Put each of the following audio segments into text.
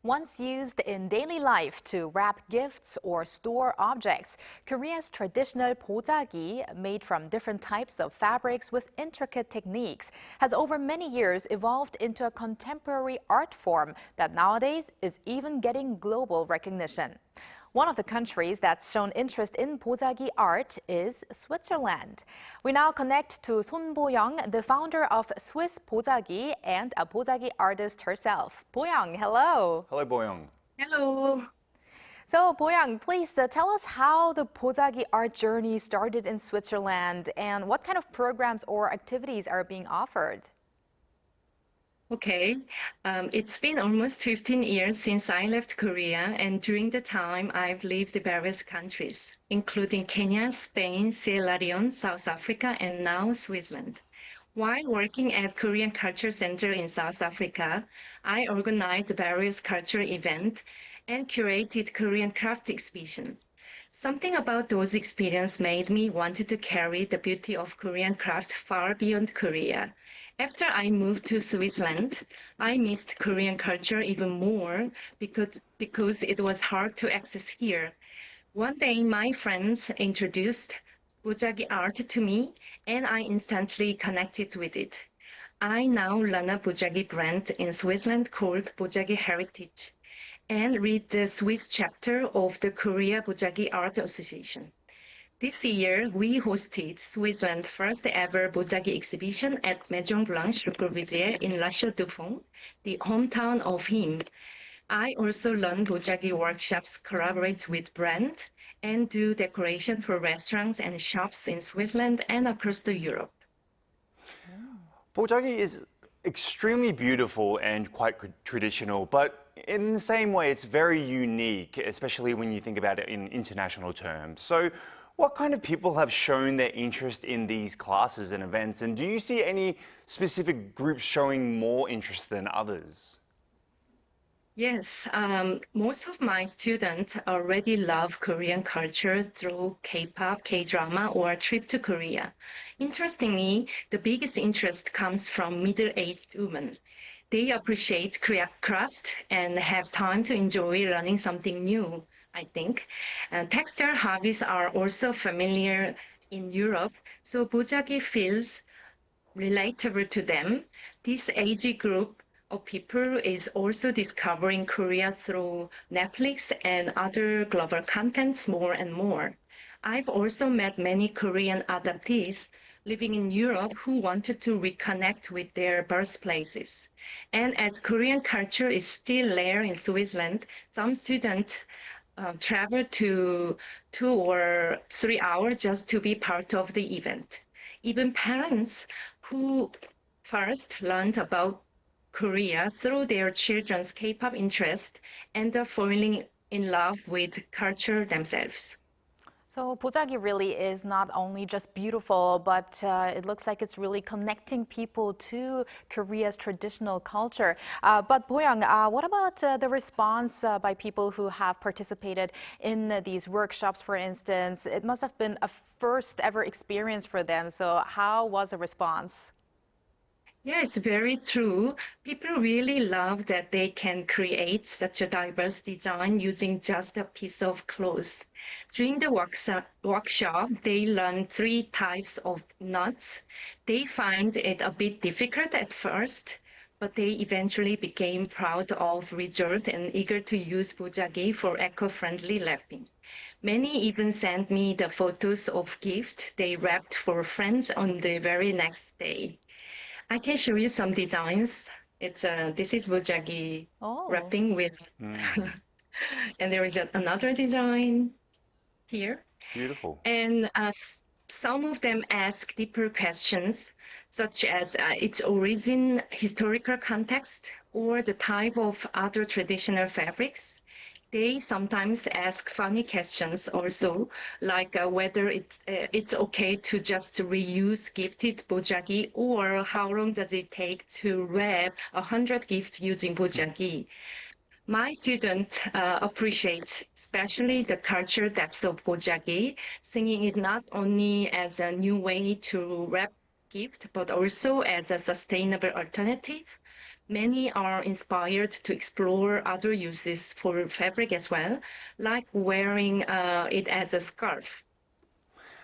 Once used in daily life to wrap gifts or store objects, Korea's traditional Bojagi, made from different types of fabrics with intricate techniques, has over many years evolved into a contemporary art form that nowadays is even getting global recognition. One of the countries that's shown interest in Bojagi art is Switzerland. We now connect to Son Bo-young, the founder of Swiss Bojagi and a Bojagi artist herself. Bo-young, hello. Hello, Bo-young. Hello. So, Bo-young, please tell us how the Bojagi art journey started in Switzerland and what kind of programs or activities are being offered. Okay, it's been almost 15 years since I left Korea, and during the time I've lived in various countries, including Kenya, Spain, Sierra Leone, South Africa, and now Switzerland. While working at Korean Culture Center in South Africa, I organized various cultural events and curated Korean craft exhibition. Something about those experiences made me want to carry the beauty of Korean craft far beyond Korea. After I moved to Switzerland, I missed Korean culture even more because it was hard to access here. One day, my friends introduced Bojagi art to me, and I instantly connected with it. I now run a Bojagi brand in Switzerland called Bojagi Heritage and read the Swiss chapter of the Korea Bojagi Art Association. This year, we hosted Switzerland's first ever Bojagi exhibition at Maison Blanche Le Corbusier in La Chaux-de-Fonds, the hometown of him. I also run Bojagi workshops, collaborate with brands, and do decoration for restaurants and shops in Switzerland and across Europe. Bojagi is extremely beautiful and quite traditional, but in the same way, it's very unique, especially when you think about it in international terms. So, what kind of people have shown their interest in these classes and events, and do you see any specific groups showing more interest than others? Yes, most of my students already love Korean culture through K-pop, K-drama, or a trip to Korea. Interestingly, the biggest interest comes from middle-aged women. They appreciate craft and have time to enjoy learning something new, I think. Textile hobbies are also familiar in Europe, so Bojagi feels relatable to them. This age group of people is also discovering Korea through Netflix and other global contents more and more. I've also met many Korean adoptees living in Europe who wanted to reconnect with their birthplaces. And as Korean culture is still rare in Switzerland, some students travel to 2 or 3 hours just to be part of the event. Even parents who first learned about Korea through their children's K-pop interest end up falling in love with culture themselves. So Bojagi really is not only just beautiful, but it looks like it's really connecting people to Korea's traditional culture. But Bo-young, what about the response by people who have participated in these workshops, for instance? It must have been a first ever experience for them. So how was the response? Yeah, it's very true. People really love that they can create such a diverse design using just a piece of cloth. During the workshop, they learn 3 types of knots. They find it a bit difficult at first, but they eventually became proud of result and eager to use Bojagi for eco-friendly wrapping. Many even sent me the photos of gifts they wrapped for friends on the very next day. I can show you some designs. This is Bojagi wrapping with, and there is another design here. Beautiful. And some of them ask deeper questions, such as its origin, historical context, or the type of other traditional fabrics. They sometimes ask funny questions also, like whether it's okay to just reuse gifted Bojagi, or how long does it take to wrap 100 gifts using Bojagi. My students appreciate especially the cultural depth of Bojagi, seeing it not only as a new way to wrap gift, but also as a sustainable alternative. Many are inspired to explore other uses for fabric as well, like wearing it as a scarf.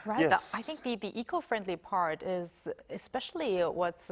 Right. I think the eco-friendly part is especially what's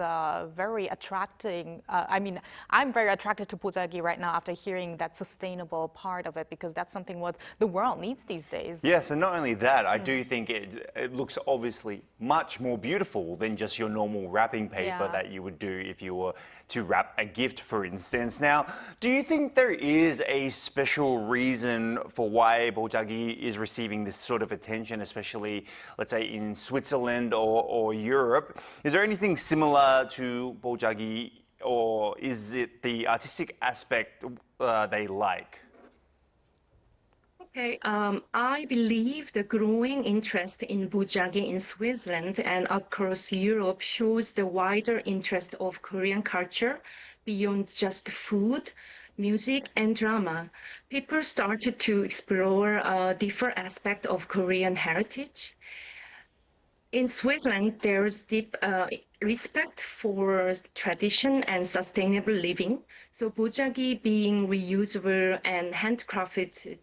very attracting. I mean, I'm very attracted to Bojagi right now after hearing that sustainable part of it, because that's something what the world needs these days. Yes, and not only that, I do think it looks obviously much more beautiful than just your normal wrapping paper that you would do if you were to wrap a gift, for instance. Now, do you think there is a special reason for why Bojagi is receiving this sort of attention, especially, let's say, in Switzerland or Europe? Is there anything similar to Bojagi, or is it the artistic aspect they like? Okay, I believe the growing interest in Bojagi in Switzerland and across Europe shows the wider interest of Korean culture beyond just food, music, and drama. People started to explore different aspects of Korean heritage. In Switzerland, there's deep respect for tradition and sustainable living. So Bojagi being reusable and handcrafted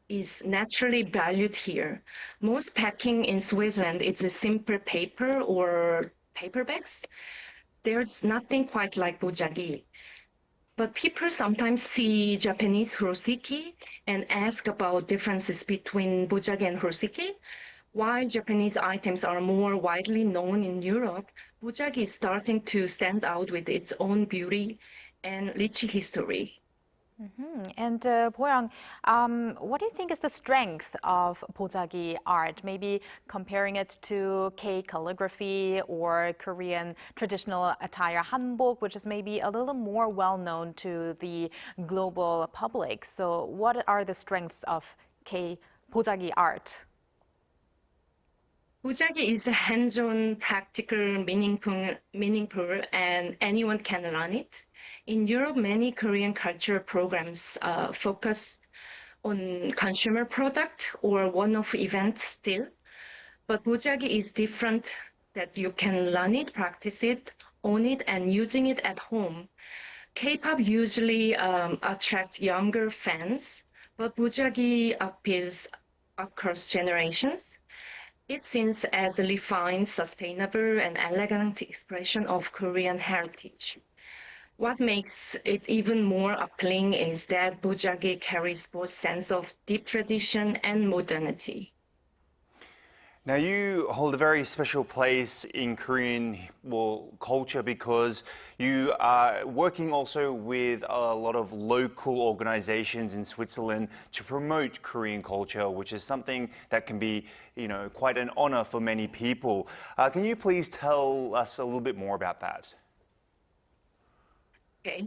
is naturally valued here. Most packing in Switzerland is a simple paper or paper bags. There's nothing quite like Bojagi. But people sometimes see Japanese hirosiki and ask about differences between Bojagi and hirosiki. While Japanese items are more widely known in Europe, Bojagi is starting to stand out with its own beauty and rich history. And Boyoung, what do you think is the strength of Bojagi art? Maybe comparing it to K-calligraphy or Korean traditional attire hanbok, which is maybe a little more well-known to the global public. So what are the strengths of Bojagi art? Bojagi is hands-on, practical, meaningful, and anyone can learn it. In Europe, many Korean cultural programs focus on consumer product or one-off events still. But Bojagi is different, that you can learn it, practice it, own it, and using it at home. K-pop usually attracts younger fans, but Bojagi appeals across generations. It seems as a refined, sustainable, and elegant expression of Korean heritage. What makes it even more appealing is that Bojagi carries both sense of deep tradition and modernity. Now, you hold a very special place in Korean culture because you are working also with a lot of local organizations in Switzerland to promote Korean culture, which is something that can be, quite an honor for many people. Can you please tell us a little bit more about that? Okay.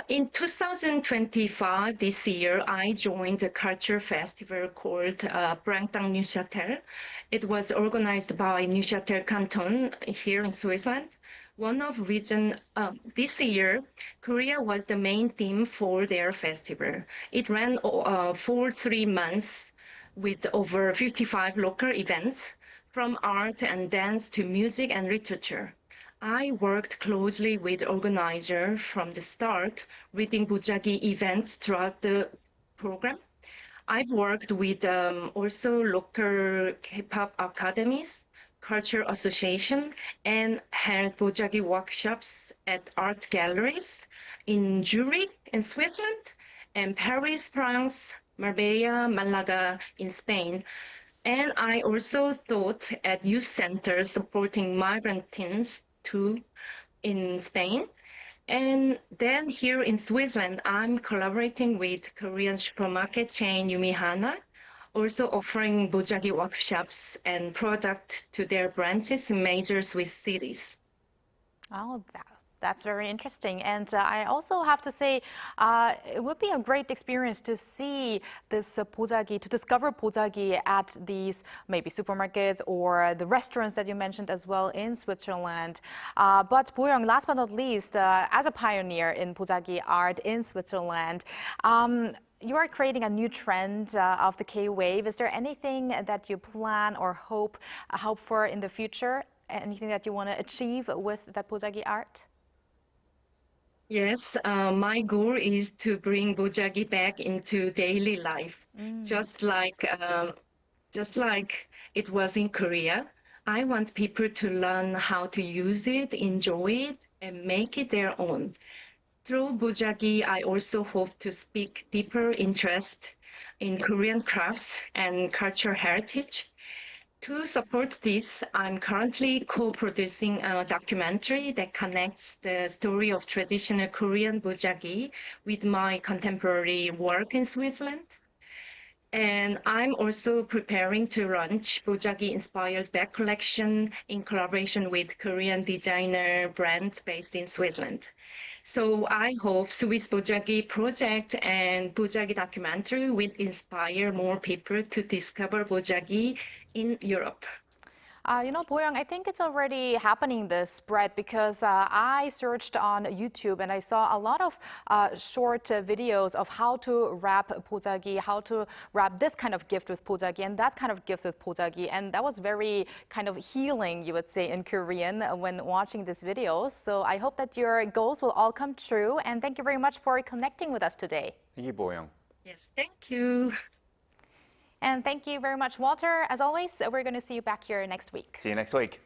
In 2025, this year, I joined a culture festival called Brangtang Neuchâtel. It was organized by Neuchâtel Canton here in Switzerland. This year, Korea was the main theme for their festival. It ran for 3 months with over 55 local events, from art and dance to music and literature. I worked closely with organizers from the start, reading Bojagi events throughout the program. I've worked with also local K-pop academies, culture association, and held Bojagi workshops at art galleries in Zurich in Switzerland, and Paris, France, Marbella, Malaga in Spain. And I also taught at youth centers supporting migrant teens too in Spain. And then here in Switzerland, I'm collaborating with Korean supermarket chain Yumihana, also offering Bojagi workshops and product to their branches in major Swiss cities. Oh, that's very interesting. And I also have to say, it would be a great experience to see this Bojagi, to discover Bojagi at these maybe supermarkets or the restaurants that you mentioned as well in Switzerland. But Boyoung, last but not least, as a pioneer in Bojagi art in Switzerland, you are creating a new trend of the K-Wave. Is there anything that you plan or hope for in the future? Anything that you want to achieve with that Bojagi art? Yes, my goal is to bring Bojagi back into daily life, just like just like it was in Korea. I want people to learn how to use it, enjoy it, and make it their own. Through Bojagi, I also hope to speak deeper interest in Korean crafts and cultural heritage. To support this, I'm currently co-producing a documentary that connects the story of traditional Korean Bojagi with my contemporary work in Switzerland. And I'm also preparing to launch Bojagi-inspired bag collection in collaboration with Korean designer brand based in Switzerland. So I hope Swiss Bojagi project and Bojagi documentary will inspire more people to discover Bojagi in Europe. Boyoung, I think it's already happening, this spread, because I searched on YouTube and I saw a lot of short videos of how to wrap Bojagi, how to wrap this kind of gift with Bojagi and that kind of gift with Bojagi. And that was very kind of healing, you would say, in Korean when watching these videos. So I hope that your goals will all come true. And thank you very much for connecting with us today. Thank you, Boyoung. Yes, thank you. And thank you very much, Walter. As always, we're going to see you back here next week. See you next week.